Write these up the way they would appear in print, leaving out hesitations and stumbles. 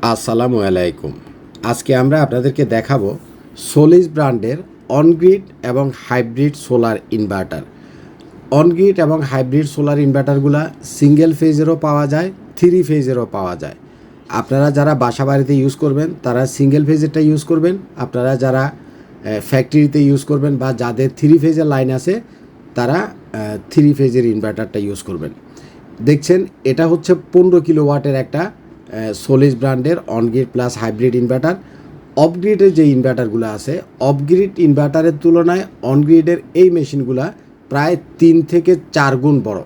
আসসালামু আলাইকুম। আজকে আমরা আপনাদেরকে দেখাবো সোলিস ব্র্যান্ডের অনগ্রিড এবং হাইব্রিড সোলার ইনভার্টার। অনগ্রিড এবং হাইব্রিড সোলার ইনভার্টারগুলা সিঙ্গেল ফেজেরও পাওয়া যায়, থ্রি ফেজেরও পাওয়া যায়। আপনারা যারা বাসা বাড়িতে ইউজ করবেন তারা সিঙ্গেল ফেজেরটা ইউজ করবেন, আপনারা যারা ফ্যাক্টরিতে ইউজ করবেন বা যাদের থ্রি ফেজের লাইন আছে তারা থ্রি ফেজের ইনভার্টারটা ইউজ করবেন। দেখছেন এটা হচ্ছে 15 কিলোওয়াটের একটা সোলিস ব্র্যান্ডের অনগ্রিড প্লাস হাইব্রিড ইনভার্টার। অফগ্রিডের যে ইনভার্টারগুলো আছে, অফগ্রিড ইনভার্টারের তুলনায় অনগ্রিডের এই মেশিনগুলো প্রায় 3 থেকে 4 গুণ বড়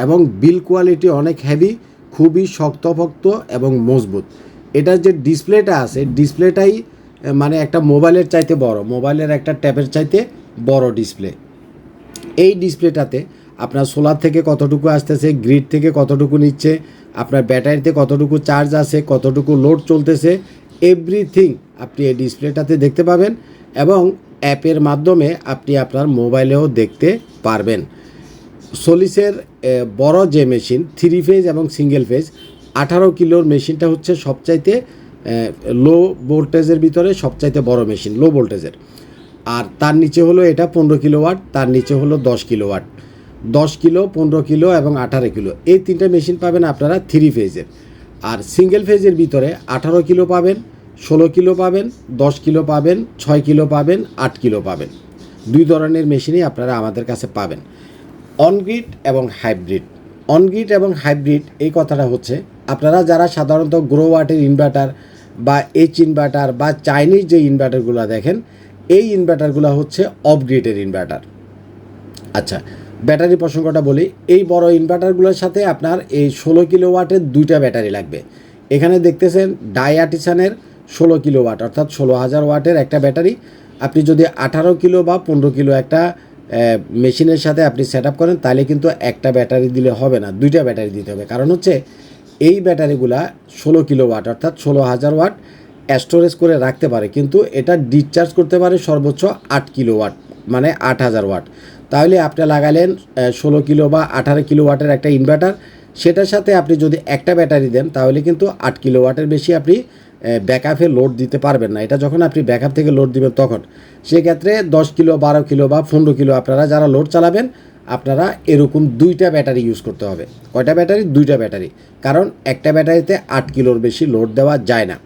এবং বিল কোয়ালিটি অনেক হেভি, খুবই শক্তপোক্ত এবং মজবুত। এটার যে ডিসপ্লেটা আছে, ডিসপ্লেটাই মানে একটা মোবাইলের চাইতে বড়, মোবাইলের একটা ট্যাবের চাইতে বড় ডিসপ্লে। এই ডিসপ্লেটাতে আপনার সোলার থেকে কতটুকু আসতেছে, গ্রিড থেকে কতটুকু নিচ্ছে, আপনার ব্যাটারিতে কতটুকু চার্জ আছে, কতটুকু লোড চলতেছে, এভরিথিং আপনি এই ডিসপ্লেটাতে দেখতে পাবেন এবং অ্যাপের মাধ্যমে আপনি আপনার মোবাইলেও দেখতে পারবেন। সোলিসের বড় যে মেশিন থ্রি ফেজ এবং সিঙ্গেল ফেজ 18 কিলোর মেশিনটা হচ্ছে সবচাইতে লো ভোল্টেজের ভিতরে সবচাইতে বড় মেশিন, লো ভোল্টেজের। আর তার নিচে হলো এটা 15 কিলোওয়াট, তার নিচে হলো 10 কিলোওয়াট। 10 কিলো, 15 কিলো এবং 18 কিলো, এই তিনটা মেশিন পাবেন আপনারা থ্রি ফেজের। আর সিঙ্গেল ফেজের ভিতরে 18 কিলো পাবেন, 16 কিলো পাবেন, 10 কিলো পাবেন, 6 কিলো পাবেন, 8 কিলো পাবেন। দুই ধরনের মেশিনই আপনারা আমাদের কাছে পাবেন। অনগ্রিড এবং হাইব্রিড, অনগ্রিড এবং হাইব্রিড এই কথাটা হচ্ছে আপনারা যারা সাধারণত গ্রো ওয়াটের ইনভার্টার বা এইচ ইনভার্টার বা চাইনিজ যে ইনভার্টারগুলো দেখেন, এই ইনভার্টারগুলো হচ্ছে অফগ্রিডের ইনভার্টার। আচ্ছা, ব্যাটারি প্রসঙ্গটা বলি। এই বড় ইনভার্টারগুলোর সাথে আপনার এই 16 কিলোওয়াটের দুইটা ব্যাটারি লাগবে। এখানে দেখতেছেন ডাইআর্টিসানের 16 কিলোওয়াট অর্থাৎ 16,000 ওয়াটের একটা ব্যাটারি। আপনি যদি 18 কিলো বা 15 কিলো একটা মেশিনের সাথে আপনি সেট আপ করেন তাহলে কিন্তু একটা ব্যাটারি দিলে হবে না, দুইটা ব্যাটারি দিতে হবে। কারণ হচ্ছে এই ব্যাটারিগুলা 16 কিলোওয়াট অর্থাৎ 16,000 ওয়াট স্টোরেজ করে রাখতে পারে, কিন্তু এটা ডিসচার্জ করতে পারে সর্বোচ্চ 8 কিলোওয়াট, মানে 8,000 ওয়াট। তাহলে আপনি লাগালেন 16 কিলো বা 18 কিলোওয়াটের একটা ইনভার্টার, সেটার সাথে আপনি যদি একটা ব্যাটারি দেন তাহলে কিন্তু 8 কিলোওয়াটের বেশি আপনি ব্যাকআপে লোড দিতে পারবেন না। এটা যখন আপনি ব্যাকআপ থেকে লোড দিবেন তখন সেক্ষেত্রে 10 কিলো, 12 কিলো বা 15 কিলো আপনারা যারা লোড চালাবেন আপনারা এরকম দুইটা ব্যাটারি ইউজ করতে হবে। কয়টা ব্যাটারি? দুইটা ব্যাটারি। কারণ একটা ব্যাটারিতে 8 কিলোর বেশি লোড দেওয়া যায় না।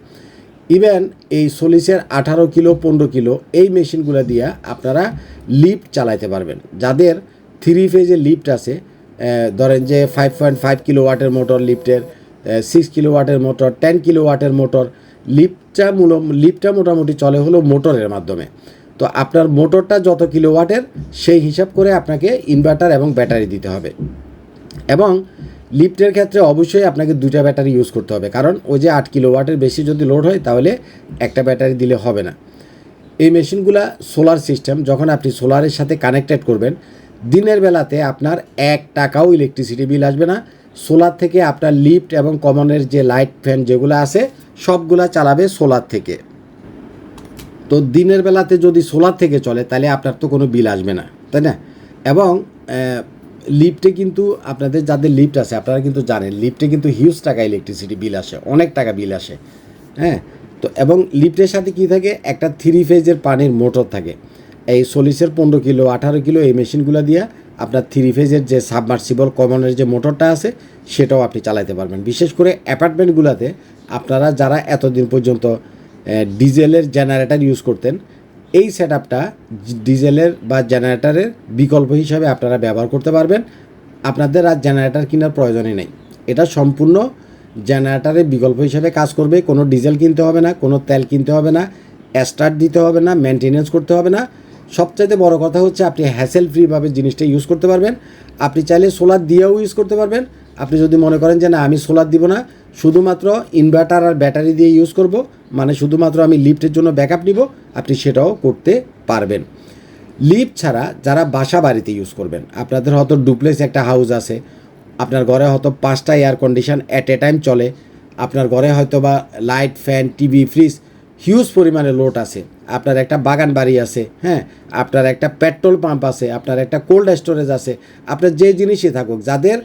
ইভেন এই সোলিসের 18 কিলো, 15 কিলো এই মেশিনগুলো দিয়ে আপনারা লিফট চালাইতে পারবেন। যাদের থ্রি ফেজে লিফট আছে, ধরেন যে 5.5 কিলোওয়াটের মোটর লিফটের, 6 কিলোওয়াটের মোটর, 10 কিলোওয়াটের মোটর, লিফটটা মোটামুটি চলে হলো মোটরের মাধ্যমে। তো আপনার মোটরটা যত কিলোওয়াটের সেই হিসাব করে আপনাকে ইনভার্টার এবং ব্যাটারি দিতে হবে। এবং লিফটের ক্ষেত্রে অবশ্যই আপনাকে দুইটা ব্যাটারি ইউজ করতে হবে, কারণ ওই যে 8 কিলোওয়াটের বেশি যদি লোড হয় তাহলে একটা ব্যাটারি দিলে হবে না। এই মেশিনগুলা সোলার সিস্টেম, যখন আপনি সোলারের সাথে কানেক্টেড করবেন দিনের বেলাতে আপনার 1 টাকাও ইলেকট্রিসিটি বিল আসবে না। সোলার থেকে আপনার লিফট এবং কমনের যে লাইট ফ্যান যেগুলো আছে সবগুলা চালাবে সোলার থেকে। তো দিনের বেলাতে যদি সোলার থেকে চলে তাহলে আপনার তো কোনো বিল আসবে না, তাই না? এবং লিফটে কিন্তু আপনাদের যাদের লিফট আছে আপনারা কিন্তু জানেন লিফটে কিন্তু হিউজ টাকা ইলেকট্রিসিটি বিল আসে, অনেক টাকা বিল আসে। হ্যাঁ, তো এবং লিফটের সাথে কী থাকে, একটা থ্রি ফেজের পানির মোটর থাকে। এই সোলিসের 15 কিলো, 18 কিলো এই মেশিনগুলো দিয়ে আপনার থ্রি ফেজের যে সাবমার্সিবল কমনের যে মোটরটা আছে সেটাও আপনি চালাতে পারবেন। বিশেষ করে অ্যাপার্টমেন্টগুলোতে আপনারা যারা এতদিন পর্যন্ত ডিজেলের জেনারেটর ইউজ করতেন, এই সেট আপটা ডিজেলের বা জেনারেটরের বিকল্প হিসাবে আপনারা ব্যবহার করতে পারবেন। আপনাদের আর জেনারেটর কেনার প্রয়োজনই নেই, এটা সম্পূর্ণ জেনারেটরের বিকল্প হিসাবে কাজ করবে। কোনো ডিজেল কিনতে হবে না, কোনো তেল কিনতে হবে না, স্টার্ট দিতে হবে না, মেনটেনেন্স করতে হবে না। সবচাইতে বড় কথা হচ্ছে আপনি হ্যাসেল ফ্রিভাবে জিনিসটা ইউজ করতে পারবেন। আপনি চাইলে সোলার দিয়েও ইউজ করতে পারবেন। আপনি যদি মনে করেন যে না আমি সোলার দিব না, শুধুমাত্র ইনভার্টার আর ব্যাটারি দিয়ে ইউজ করব, মানে শুধুমাত্র আমি লিফটের জন্য ব্যাকআপ নিব, আপনি সেটাও করতে পারবেন। লিফট ছাড়া যারা বাসা বাড়িতে ইউজ করবেন, আপনাদের হয়তো ডুপ্লেক্স একটা হাউস আছে, আপনার ঘরে হয়তো 5টা air condition at a time চলে, আপনার ঘরে হয়তো বা light, fan, TV, fridge huge পরিমাণে লোড আছে, আপনার একটা বাগান বাড়ি আছে, হ্যাঁ, আপনার একটা পেট্রোল পাম্প আছে, আপনার একটা কোল্ড স্টোরেজ আছে, আপনার যে জিনিসই থাকুক, যাদের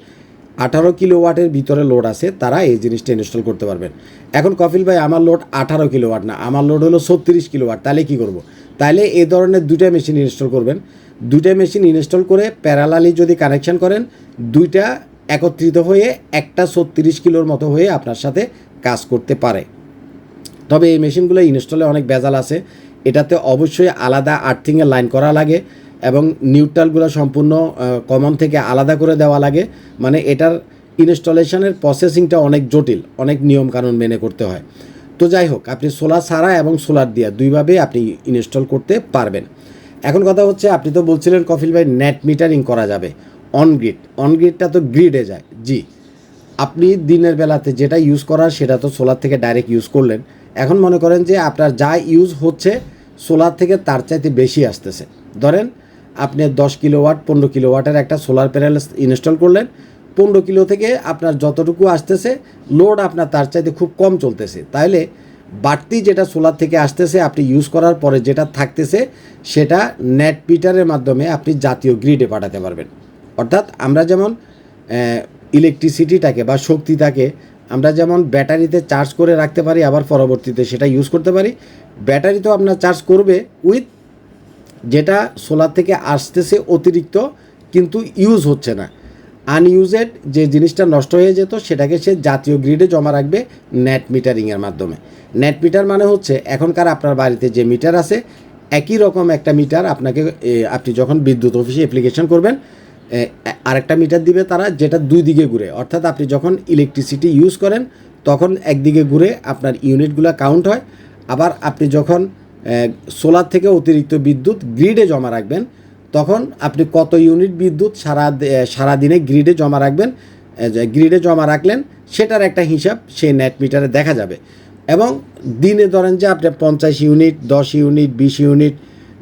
18 কিলোওয়াটের ভিতরে লোড আছে তারা এই জিনিসটা ইনস্টল করতে পারবেন। এখন কপিল ভাই আমার লোড 18 কিলোওয়াট না, আমার লোড হলো 36 কিলোওয়াট, তাহলে কী করব? তাহলে এই ধরনের দুইটা মেশিন ইনস্টল করবেন। দুইটা মেশিন ইনস্টল করে প্যারালালি যদি কানেকশন করেন, দুইটা একত্রিত হয়ে একটা 36 কিলোর মতো হয়ে আপনার সাথে কাজ করতে পারে। তবে এই মেশিনগুলো ইনস্টলে অনেক ভেজাল আছে। এটাতে অবশ্যই আলাদা আর্থিংয়ের লাইন করা লাগে এবং নিউট্রালগুলো সম্পূর্ণ কমন থেকে আলাদা করে দেওয়া লাগে। মানে এটার ইনস্টলেশনের প্রসেসিংটা অনেক জটিল, অনেক নিয়মকানুন মেনে করতে হয়। তো যাই হোক, আপনি সোলার ছাড়া এবং সোলার দিয়া দুইভাবে আপনি ইনস্টল করতে পারবেন। এখন কথা হচ্ছে, আপনি তো বলছিলেন কপিল ভাই নেট মিটারিং করা যাবে অনগ্রিড। অনগ্রিডটা তো গ্রিডে যায়। জি, আপনি দিনের বেলাতে যেটা ইউজ করার সেটা তো সোলার থেকে ডাইরেক্ট ইউজ করলেন। এখন মনে করেন যে আপনার যা ইউজ হচ্ছে সোলার থেকে তার চাইতে বেশি আসতেছে। ধরেন আপনি 10 কিলোওয়াট 15 কিলোওয়াটের একটা সোলার প্যানেল ইনস্টল করলেন, 15 কিলো থেকে আপনার যতটুকু আসতেছে লোড আপনার তার চাইতে খুব কম চলতেছে। তাহলে বাড়তি যেটা সোলার থেকে আসতেছে আপনি ইউজ করার পরে যেটা থাকতেছে সেটা নেট মিটারের মাধ্যমে আপনি জাতীয় গ্রিডে পাঠাতে পারবেন। অর্থাৎ আমরা যেমন ইলেকট্রিসিটিটাকে বা শক্তিটাকে আমরা যেমন ব্যাটারিতে চার্জ করে রাখতে পারি, আবার পরবর্তীতে সেটা ইউজ করতে পারি। ব্যাটারি তো আপনার চার্জ করবে উইথ যেটা সোলার থেকে আসতেছে অতিরিক্ত কিন্তু ইউজ হচ্ছে না, আনইউজেড যে জিনিসটা নষ্ট হয়ে যেত সেটাকে সে জাতীয় গ্রিডে জমা রাখবে নেট মিটারিংয়ের মাধ্যমে। নেট মিটার মানে হচ্ছে এখনকার আপনার বাড়িতে যে মিটার আছে একই রকম একটা মিটার আপনাকে আপনি যখন বিদ্যুৎ অফিসে অ্যাপ্লিকেশন করবেন আরেকটা মিটার দিবে তারা, যেটা দুই দিকে ঘুরে। অর্থাৎ আপনি যখন ইলেকট্রিসিটি ইউজ করেন তখন একদিকে ঘুরে আপনার ইউনিটগুলো কাউন্ট হয়, আবার আপনি যখন সোলার থেকে অতিরিক্ত বিদ্যুৎ গ্রিডে জমা রাখবেন তখন আপনি কত ইউনিট বিদ্যুৎ সারাদিনে গ্রিডে জমা রাখবেন, গ্রিডে জমা রাখলেন সেটার একটা হিসাব সেই নেট মিটারে দেখা যাবে। এবং দিনে ধরেন যে আপনি 50 ইউনিট 10 ইউনিট 20 ইউনিট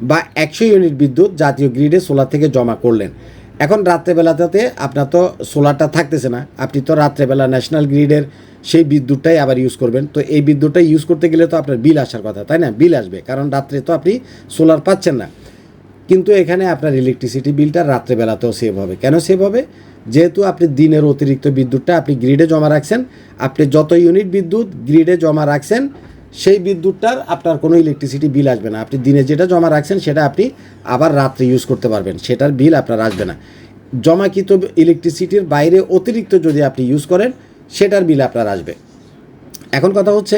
বা 100 ইউনিট বিদ্যুৎ জাতীয় গ্রিডে সোলার থেকে জমা করলেন। এখন রাত্রেবেলাতে আপনার তো সোলারটা থাকতেছে না, আপনি তো রাত্রেবেলা ন্যাশনাল গ্রিডের সেই বিদ্যুৎটাই আবার ইউজ করবেন। তো এই বিদ্যুৎটা ইউজ করতে গেলে তো আপনার বিল আসার কথা, তাই না? বিল আসবে, কারণ রাত্রে তো আপনি সোলার পাচ্ছেন না। কিন্তু এখানে আপনার ইলেকট্রিসিটি বিলটা রাত্রেবেলাতেও সেভ হবে। কেন সেভ হবে? যেহেতু আপনি দিনের অতিরিক্ত বিদ্যুৎটা আপনি গ্রিডে জমা রাখছেন, আপনি যত ইউনিট বিদ্যুৎ গ্রিডে জমা রাখছেন সেই বিদ্যুৎটার আপনার কোনো ইলেকট্রিসিটি বিল আসবে না। আপনি দিনে যেটা জমা রাখছেন সেটা আপনি আবার রাত্রে ইউজ করতে পারবেন, সেটার বিল আপনার আসবে না। জমাকৃত ইলেকট্রিসিটির বাইরে অতিরিক্ত যদি আপনি ইউজ করেন সেটার বিল আপনার আসবে। এখন কথা হচ্ছে,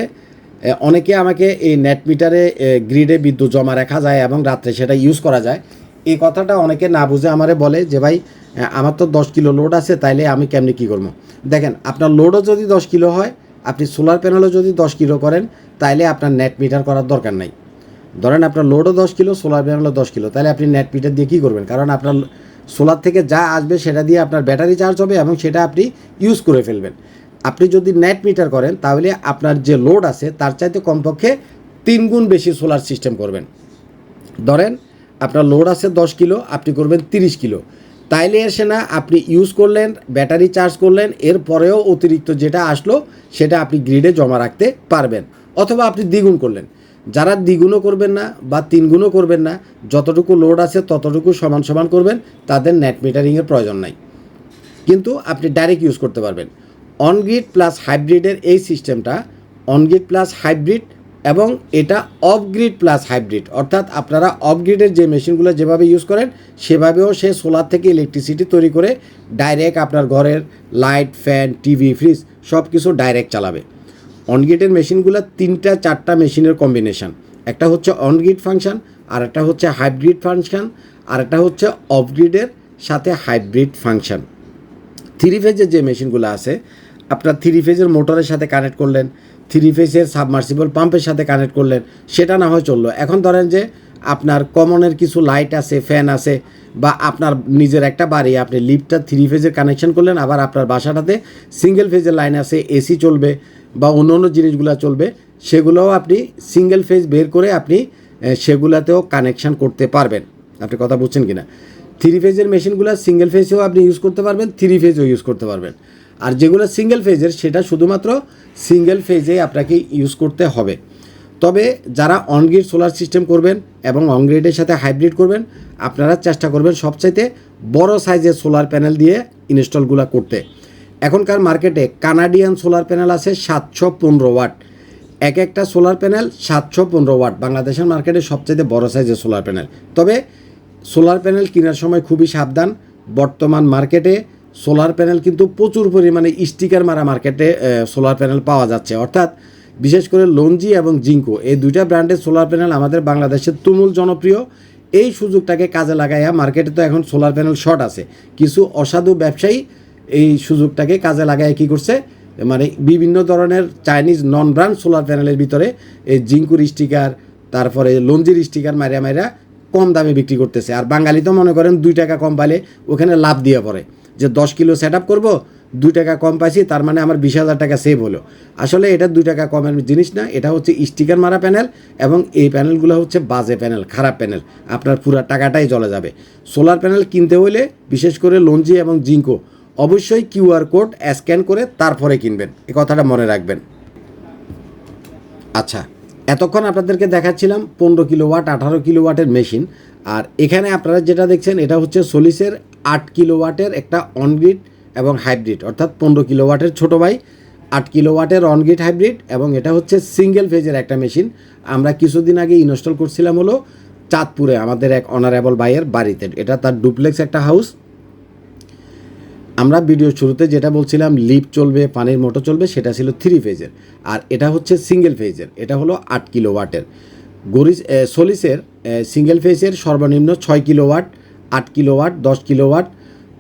অনেকে আমাকে এই নেট মিটারে গ্রিডে বিদ্যুৎ জমা রাখা যায় এবং রাত্রে সেটা ইউজ করা যায়, এই কথাটা অনেকে না বুঝে আমারে বলে যে ভাই আমার তো 10 কিলো লোড আছে, তাইলে আমি কেমনি কী করবো? দেখেন, আপনার লোডও যদি 10 কিলো হয়, আপনি সোলার প্যানেলও যদি 10 কিলো করেন, তাইলে আপনার নেট মিটার করার দরকার নাই। ধরেন আপনার লোডও 10 কিলো, সোলার প্যানেলও 10 কিলো, তাহলে আপনি নেট মিটার দিয়ে কী করবেন? কারণ আপনার সোলার থেকে যা আসবে সেটা দিয়ে আপনার ব্যাটারি চার্জ হবে এবং সেটা আপনি ইউজ করে ফেলবেন। আপনি যদি নেট মিটার করেন তাহলে আপনার যে লোড আছে তার চাইতে কমপক্ষে 3 গুণ বেশি সোলার সিস্টেম করবেন। ধরেন আপনার লোড আছে 10 কিলো, আপনি করবেন 30 কিলো, তাইলে এসে না আপনি ইউজ করলেন, ব্যাটারি চার্জ করলেন, এরপরেও অতিরিক্ত যেটা আসলো সেটা আপনি গ্রিডে জমা রাখতে পারবেন। অথবা আপনি দ্বিগুণ করলেন। যারা দ্বিগুণও করবেন না বা 3 গুণও করবেন না, যতটুকু লোড আছে ততটুকু সমান সমান করবেন, তাদের নেট মিটারিংয়ের প্রয়োজন নাই, কিন্তু আপনি ডাইরেক্ট ইউজ করতে পারবেন। অনগ্রিড প্লাস হাইব্রিডের এই সিস্টেমটা অনগ্রিড প্লাস হাইব্রিড এবং এটা অফগ্রিড প্লাস হাইব্রিড, অর্থাৎ আপনারা অফগ্রিডের যে মেশিনগুলো যেভাবে ইউজ করেন সেভাবেও সে সোলার থেকে ইলেকট্রিসিটি তৈরি করে ডাইরেক্ট আপনার ঘরের লাইট, ফ্যান, টিভি, ফ্রিজ সব কিছু ডাইরেক্ট চালাবে। অনগ্রিডের মেশিনগুলো 3-4টা মেশিনের কম্বিনেশান, একটা হচ্ছে অনগ্রিড ফাংশন, আর একটা হচ্ছে হাইব্রিড ফাংশন, আর একটা হচ্ছে অফগ্রিডের সাথে হাইব্রিড ফাংশন। 3 ফেজের যে মেশিনগুলো আছে, আপনার 3 ফেজের মোটরের সাথে কানেক্ট করলেন, 3 ফেজের সাবমার্সিবল পাম্পের সাথে কানেক্ট করলেন, সেটা না হয় চললো। এখন ধরেন যে আপনার কমনের কিছু লাইট আছে, ফ্যান আছে, বা আপনার নিজের একটা বাড়ি, আপনি লিফটটা 3 ফেজের কানেকশন করলেন, আবার আপনার বাসাটাতে সিঙ্গেল ফেজের লাইন আছে, এসি চলবে বা অন্য অন্য জিনিসগুলো চলবে, সেগুলোও আপনি সিঙ্গেল ফেজ বের করে আপনি সেগুলাতেও কানেকশান করতে পারবেন। আপনি কথা বুঝছেন কি না? 3 ফেজের মেশিনগুলো সিঙ্গেল ফেজেও আপনি ইউজ করতে পারবেন, 3 ফেজও ইউজ করতে পারবেন। আর যেগুলো সিঙ্গেল ফেজের সেটা শুধুমাত্র সিঙ্গেল ফেজে আপনাকে ইউজ করতে হবে। তবে যারা অনগ্রিড সোলার সিস্টেম করবেন এবং অনগ্রিডের সাথে হাইব্রিড করবেন, আপনারা চেষ্টা করবেন সবচাইতে বড় সাইজের সোলার প্যানেল দিয়ে ইনস্টলগুলো করতে। এখনকার মার্কেটে কানাডিয়ান সোলার প্যানেল আছে 715 ওয়াট। একটা সোলার প্যানেল 715 ওয়াট, বাংলাদেশের মার্কেটে সবচেয়ে বড় সাইজের সোলার প্যানেল। তবে সোলার প্যানেল কেনার সময় খুবই সাবধান। বর্তমান মার্কেটে সোলার প্যানেল কিন্তু প্রচুর পরিমাণে স্টিকার মারা মার্কেটে সোলার প্যানেল পাওয়া যাচ্ছে। অর্থাৎ বিশেষ করে লঞ্জি এবং জিঙ্কো এই দুইটা ব্র্যান্ডের সোলার প্যানেল আমাদের বাংলাদেশের তুমুল জনপ্রিয়। এই সুযোগটাকে কাজে লাগাইয়া, মার্কেটে তো এখন সোলার প্যানেল শর্ট আছে, কিছু অসাধু ব্যবসায়ী এই সুযোগটাকে কাজে লাগায় কী করছে, মানে বিভিন্ন ধরনের চাইনিজ নন ব্র্যান্ড সোলার প্যানেলের ভিতরে এই জিঙ্কুর স্টিকার, তারপরে লঞ্জির স্টিকার মারিয়া মারিয়া কম দামে বিক্রি করতেছে। আর বাঙালি তো মনে করেন 2 টাকা কম পাইলে ওখানে লাভ দিয়ে পড়ে, যে 10 কিলো সেট আপ করবো, 2 টাকা কম পাইছি, তার মানে আমার 20,000 টাকা সেভ হলো। আসলে এটা 2 টাকা কমের জিনিস না, এটা হচ্ছে স্টিকার মারা প্যানেল, এবং এই প্যানেলগুলো হচ্ছে বাজে প্যানেল, খারাপ প্যানেল, আপনার পুরো টাকাটাই চলে যাবে। সোলার প্যানেল কিনতে হলে বিশেষ করে লঞ্জি এবং জিঙ্কো অবশ্যই কিউআর কোড স্ক্যান করে তারপরে কিনবেন, এই কথাটা মনে রাখবেন। আচ্ছা, এতক্ষণ আপনাদেরকে দেখাচ্ছিলাম 15 কিলোওয়াট 18 কিলোওয়াটের মেশিন। আর এখানে আপনারা যেটা দেখছেন এটা হচ্ছে সোলিসের 8 কিলোওয়াটের একটা অনগ্রিড এবং হাইব্রিড, অর্থাৎ 15 কিলোওয়াটের ছোটো ভাই, 8 কিলোওয়াটের অনগ্রিড হাইব্রিড, এবং এটা হচ্ছে সিঙ্গেল ফেজের একটা মেশিন। আমরা কিছুদিন আগে ইনস্টল করছিলাম হলো চাঁদপুরে আমাদের এক অনারেবল ভাইয়ের বাড়িতে। এটা তার ডুপ্লেক্স একটা হাউস। আমরা ভিডিও শুরুতে যেটা বলছিলাম লিফট চলবে, পানির মোটর চলবে, সেটা ছিল 3 ফেজের, আর এটা হচ্ছে সিঙ্গেল ফেজের। এটা হলো 8 কিলোওয়াটের। সোলিসের সিঙ্গেল ফেজের সর্বনিম্ন 6 কিলোওয়াট, 8 কিলোওয়াট, 10 কিলোওয়াট,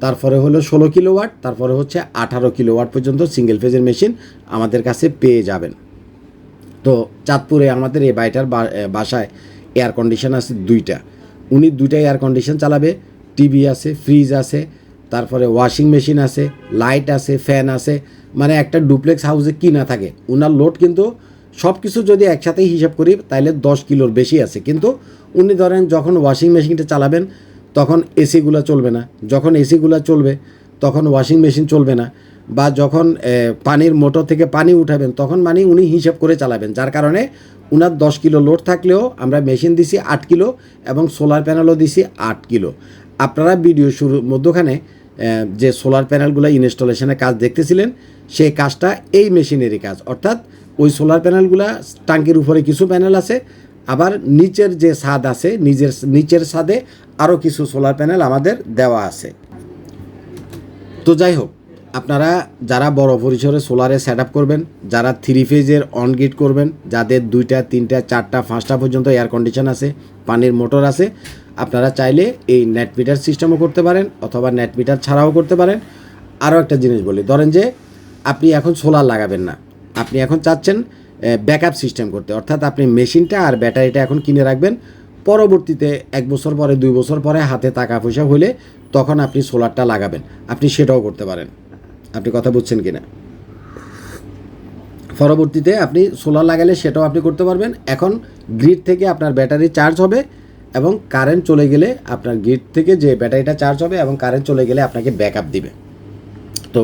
তারপরে হলো 16 কিলোওয়াট, তারপরে হচ্ছে 18 কিলোওয়াট পর্যন্ত সিঙ্গেল ফেজের মেশিন আমাদের কাছে পেয়ে যাবেন। তো চাঁদপুরে আমাদের এই ভাইটার বাসায় এয়ার কন্ডিশন আছে 2টা। উনি 2টা এয়ার কন্ডিশন চালাবে, টিভি আছে, ফ্রিজ আছে, তারপরে ওয়াশিং মেশিন আছে, লাইট আছে, ফ্যান আছে। মানে একটা ডুপ্লেক্স হাউসে কি না থাকে, উনার লোড কিন্তু সব কিছু যদি একসাথেই হিসাব করি তাহলে 10 কিলোর বেশি আছে। কিন্তু উনি ধরেন যখন ওয়াশিং মেশিনটা চালাবেন তখন এসিগুলো চলবে না, যখন এসিগুলো চলবে তখন ওয়াশিং মেশিন চলবে না, বা যখন পানির মোটর থেকে পানি উঠাবেন তখন মানে উনি হিসাব করে চালাবেন। যার কারণে উনার 10 কিলো লোড থাকলেও আমরা মেশিন দিছি 8 কিলো এবং সোলার প্যানেলও দিছি 8 কিলো। আপনারা ভিডিও শুরু মধ্যখানে যে সোলার প্যানেলগুলো ইনস্টলেশনের কাজ দেখতেছিলেন, সেই কাজটা এই মেশিনেরই কাজ। অর্থাৎ ওই সোলার প্যানেলগুলো টাঙ্কির উপরে কিছু প্যানেল আছে, আবার নিচের যে ছাদ আছে নিচের ছাদে আরও কিছু সোলার প্যানেল আমাদের দেওয়া আছে। তো যাই হোক, আপনারা যারা বড় পরিসরে সোলারে সেট আপ করবেন, যারা 3 ফেজের অনগ্রিড করবেন, যাদের 2টা 3টা 4টা 5টা পর্যন্ত এয়ার কন্ডিশন আছে, পানির মোটর আছে, আপনারা চাইলে এই নেট মিটার সিস্টেমও করতে পারেন, অথবা নেট মিটার ছাড়াও করতে পারেন। আরও একটা জিনিস বলি, ধরেন যে আপনি এখন সোলার লাগাবেন না, আপনি এখন চাচ্ছেন ব্যাকআপ সিস্টেম করতে, অর্থাৎ আপনি মেশিনটা আর ব্যাটারিটা এখন কিনে রাখবেন, পরবর্তীতে 1 বছর পরে 2 বছর পরে হাতে টাকা পয়সা হলে তখন আপনি সোলারটা লাগাবেন, আপনি সেটাও করতে পারেন। আপনি কথা বুঝছেন কি না? পরবর্তীতে আপনি সোলার লাগালে সেটাও আপনি করতে পারবেন। এখন গ্রিড থেকে আপনার ব্যাটারি চার্জ হবে এবং কারেন্ট চলে গেলে আপনার গ্রিড থেকে যে ব্যাটারিটা চার্জ হবে এবং কারেন্ট চলে গেলে আপনাকে ব্যাকআপ দিবে। তো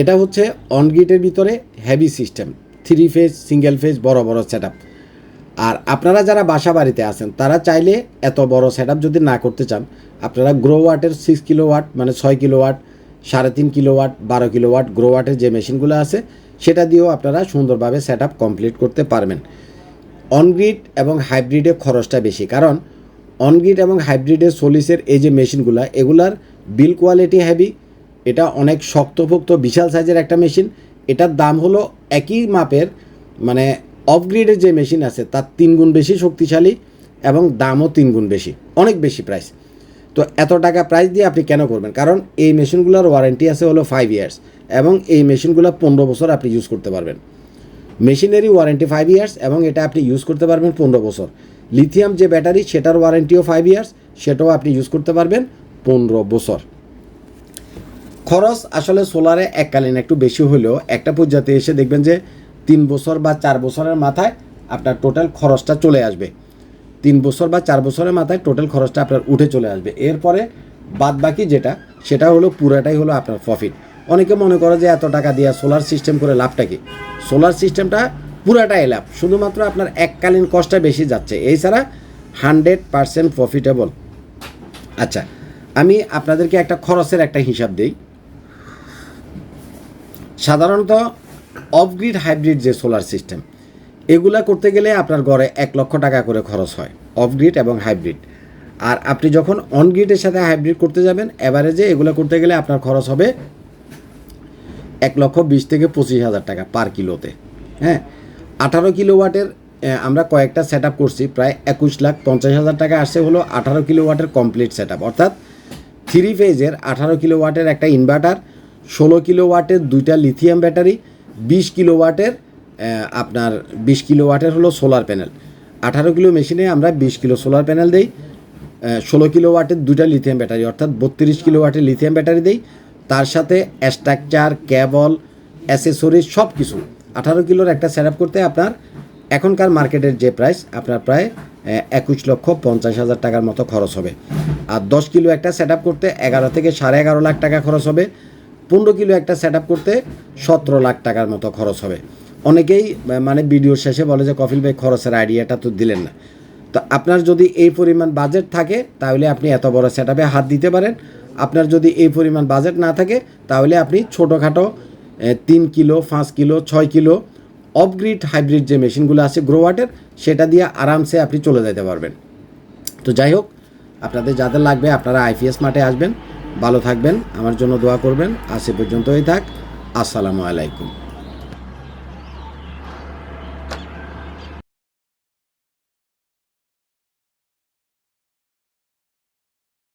এটা হচ্ছে অনগ্রিডের ভিতরে heavy system, 3 phase single phase বড় বড় সেট আপ। আর আপনারা যারা বাসা বাড়িতে আছেন তারা চাইলে এত বড় সেট আপ যদি না করতে চান, আপনারা গ্রোওয়াটের 6 কিলোওয়াট মানে 6 কিলোওয়াট, 3.5 কিলোওয়াট, 12 কিলোওয়াট গ্রোওয়াটের যে মেশিনগুলো আছে সেটা দিয়েও আপনারা সুন্দরভাবে সেট আপ কমপ্লিট করতে পারবেন। অনগ্রিড এবং হাইব্রিডে খরচটা বেশি, কারণ অনগ্রিড এবং হাইব্রিডের সোলিসের এই যে মেশিনগুলো, এগুলার বিল কোয়ালিটি হেভি, এটা অনেক শক্তপোক্ত বিশাল সাইজের একটা মেশিন। এটার দাম হলো একই মাপের, মানে অফগ্রিডের যে মেশিন আছে তার 3 গুণ বেশি শক্তিশালী এবং দামও 3 গুণ বেশি, অনেক বেশি প্রাইস। তো এত টাকা প্রাইস দিয়ে আপনি কেন করবেন? কারণ এই মেশিনগুলোর ওয়ারেন্টি আছে হলো 5 ইয়ার্স, এবং এই মেশিনগুলো 15 বছর আপনি ইউজ করতে পারবেন। মেশিনেরই ওয়ারেন্টি 5 ইয়ার্স এবং এটা আপনি ইউজ করতে পারবেন 15 বছর। লিথিয়াম যে ব্যাটারি সেটার ওয়ারেন্টিও 5 ইয়ার্স, সেটাও আপনি ইউজ করতে পারবেন 15 বছর। খরচ আসলে সোলারে এককালীন একটু বেশি হলেও একটা পর্যায়ে এসে দেখবেন যে 3 বছর বা 4 বছরের মাথায় আপনার টোটাল খরচটা চলে আসবে। 3 বছর বা 4 বছরের মাথায় টোটাল খরচটা আপনার উঠে চলে আসবে। এরপরে বাদ বাকি যেটা সেটা হলো পুরাটাই হলো আপনার প্রফিট। অনেকে মনে করে যে এত টাকা দিয়ে সোলার সিস্টেম করে লাভটা কি? সোলার সিস্টেমটা পুরাটাই লাভ, শুধুমাত্র আপনার এককালীন কষ্টটা বেশি যাচ্ছে, এছাড়া 100% প্রফিটেবল। আচ্ছা, আমি আপনাদেরকে একটা খরচের একটা হিসাব দিই। সাধারণত অফ গ্রিড হাইব্রিড যে সোলার সিস্টেম, এগুলা করতে গেলে আপনার গড়ে 1 লক্ষ টাকা করে খরচ হয়, অফ গ্রিড এবং হাইব্রিড। আর আপনি যখন অন গ্রিডের সাথে হাইব্রিড করতে যাবেন, অ্যাভারেজে এগুলো করতে গেলে আপনার খরচ হবে 1,20,000 থেকে 25,000 টাকা পার কিলোতে। হ্যাঁ, 18 কিলোওয়াটের আমরা কয়েকটা সেট আপ করছি, প্রায় 21,50,000 টাকা আসছে হলো 18 কিলোওয়াটের কমপ্লিট সেট আপ, অর্থাৎ 3 ফেজের 18 কিলোওয়াটের একটা ইনভার্টার, 16 কিলোওয়াটের 2টা লিথিয়াম ব্যাটারি, 20 কিলোওয়াটের আপনার 20 কিলোওয়াটের হলো সোলার প্যানেল। 18 কিলো মেশিনে আমরা 20 কিলো সোলার প্যানেল দেই, 16 কিলোওয়াটের 2টা লিথিয়াম ব্যাটারি, অর্থাৎ 32 কিলোওয়াটের লিথিয়াম ব্যাটারি দেই, তার সাথে স্ট্রাকচার, কেবল, অ্যাসেসরিজ সব কিছু। 18 কিলোর একটা সেট আপ করতে আপনার এখনকার মার্কেটের যে প্রাইস, আপনার প্রায় 21,50,000 টাকার মতো খরচ হবে। আর 10 কিলো একটা সেট আপ করতে 11 থেকে 11.5 লাখ টাকা খরচ হবে। 15 কিলো একটা সেট আপ করতে 17 লাখ টাকার মতো খরচ হবে। অনেকেই মানে ভিডিওর শেষে বলে যে কফিল ভাই খরচের আইডিয়াটা তো দিলেন না। তো আপনার যদি এই পরিমাণ বাজেট থাকে তাহলে আপনি এত বড় সেট আপে হাত দিতে পারেন। আপনার যদি এই পরিমাণ বাজেট না থাকে তাহলে আপনি ছোটোখাটো 3 kilo, 5 kilo, 6 kilo of grid hybrid যে মেশিনগুলো আছে গ্রোওয়াটের, সেটা দিয়ে আরামসে আপনি চলে যেতে পারবেন। তো যাই হোক, আপনাদের যাদের লাগবে আপনারা আইপিএস মাঠে আসবেন। ভালো থাকবেন, আমার জন্য দোয়া করবেন। আজ এ পর্যন্তই থাক। আসসালামু আলাইকুম।